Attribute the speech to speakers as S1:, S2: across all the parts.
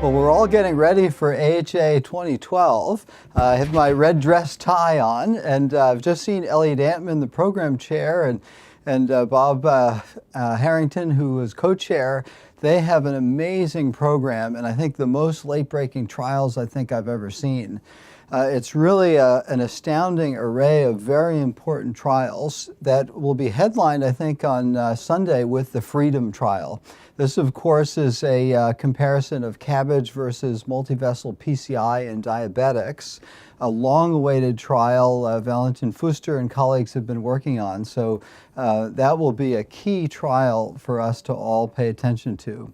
S1: Well, we're all getting ready for AHA 2012. I have my red dress tie on, and I've just seen Elliot Antman, the program chair, and Bob Harrington, who is co-chair. They have an amazing program, and I think the most late-breaking trials I think I've ever seen. It's really an astounding array of very important trials that will be headlined, I think, on Sunday with the Freedom trial. This, of course, is a comparison of CABG versus multivessel PCI in diabetics, a long-awaited trial Valentin Fuster and colleagues have been working on. So that will be a key trial for us to all pay attention to.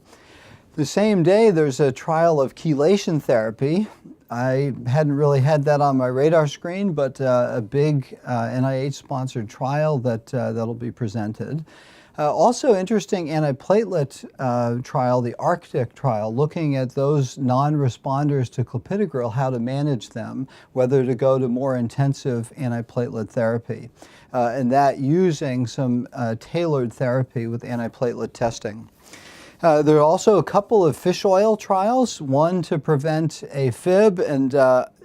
S1: The same day, there's a trial of chelation therapy. I hadn't really had that on my radar screen, but a big NIH-sponsored trial that'll be presented. Also interesting antiplatelet trial, the Arctic trial, looking at those non-responders to clopidogrel, how to manage them, whether to go to more intensive antiplatelet therapy, and that using some tailored therapy with antiplatelet testing. There are also a couple of fish oil trials, one to prevent AFib and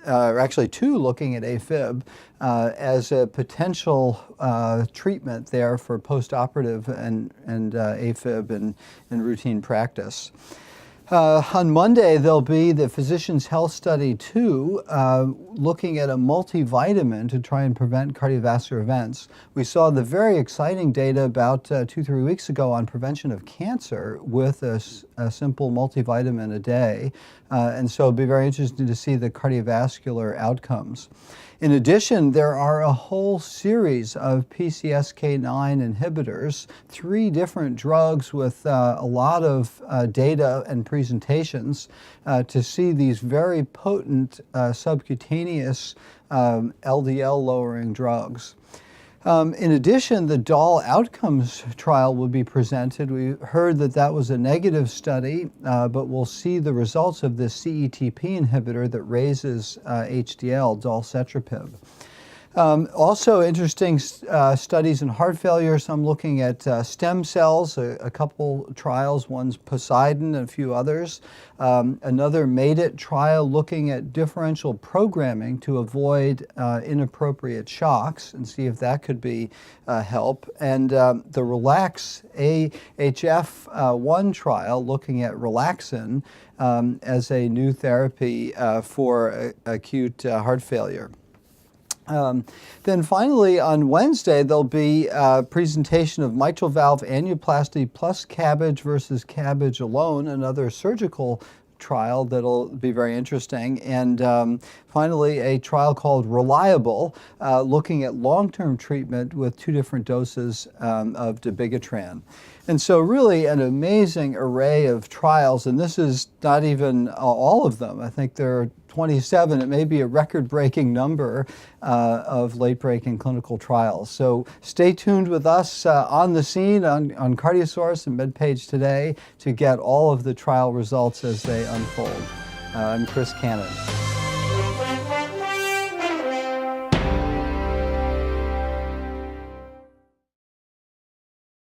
S1: actually two looking at AFib as a potential treatment there for postoperative and AFib in routine practice. On Monday, there'll be the Physicians Health Study 2 looking at a multivitamin to try and prevent cardiovascular events. We saw the very exciting data about 2-3 weeks ago on prevention of cancer with a simple multivitamin a day. And so it'll be very interesting to see the cardiovascular outcomes. In addition, there are a whole series of PCSK9 inhibitors, 3 different drugs with a lot of data and presentations to see these very potent subcutaneous LDL lowering drugs. In addition, the DAL outcomes trial will be presented. We heard that that was a negative study, but we'll see the results of this CETP inhibitor that raises HDL, dalcetrapib. Also interesting studies in heart failure, some looking at stem cells, a couple trials, one's Poseidon and a few others. Another Made It trial looking at differential programming to avoid inappropriate shocks and see if that could be help. And the Relax AHF1 trial looking at relaxin as a new therapy for acute heart failure. Then finally, on Wednesday, there'll be a presentation of mitral valve annuloplasty plus CABG versus CABG alone, another surgical trial that'll be very interesting. And finally, a trial called Reliable, looking at long-term treatment with 2 different doses of dabigatran. And so really an amazing array of trials, and this is not even all of them. I think there are 27, it may be a record-breaking number of late-breaking clinical trials. So stay tuned with us on the scene on Cardiosource and MedPage Today to get all of the trial results as they unfold. I'm Chris Cannon.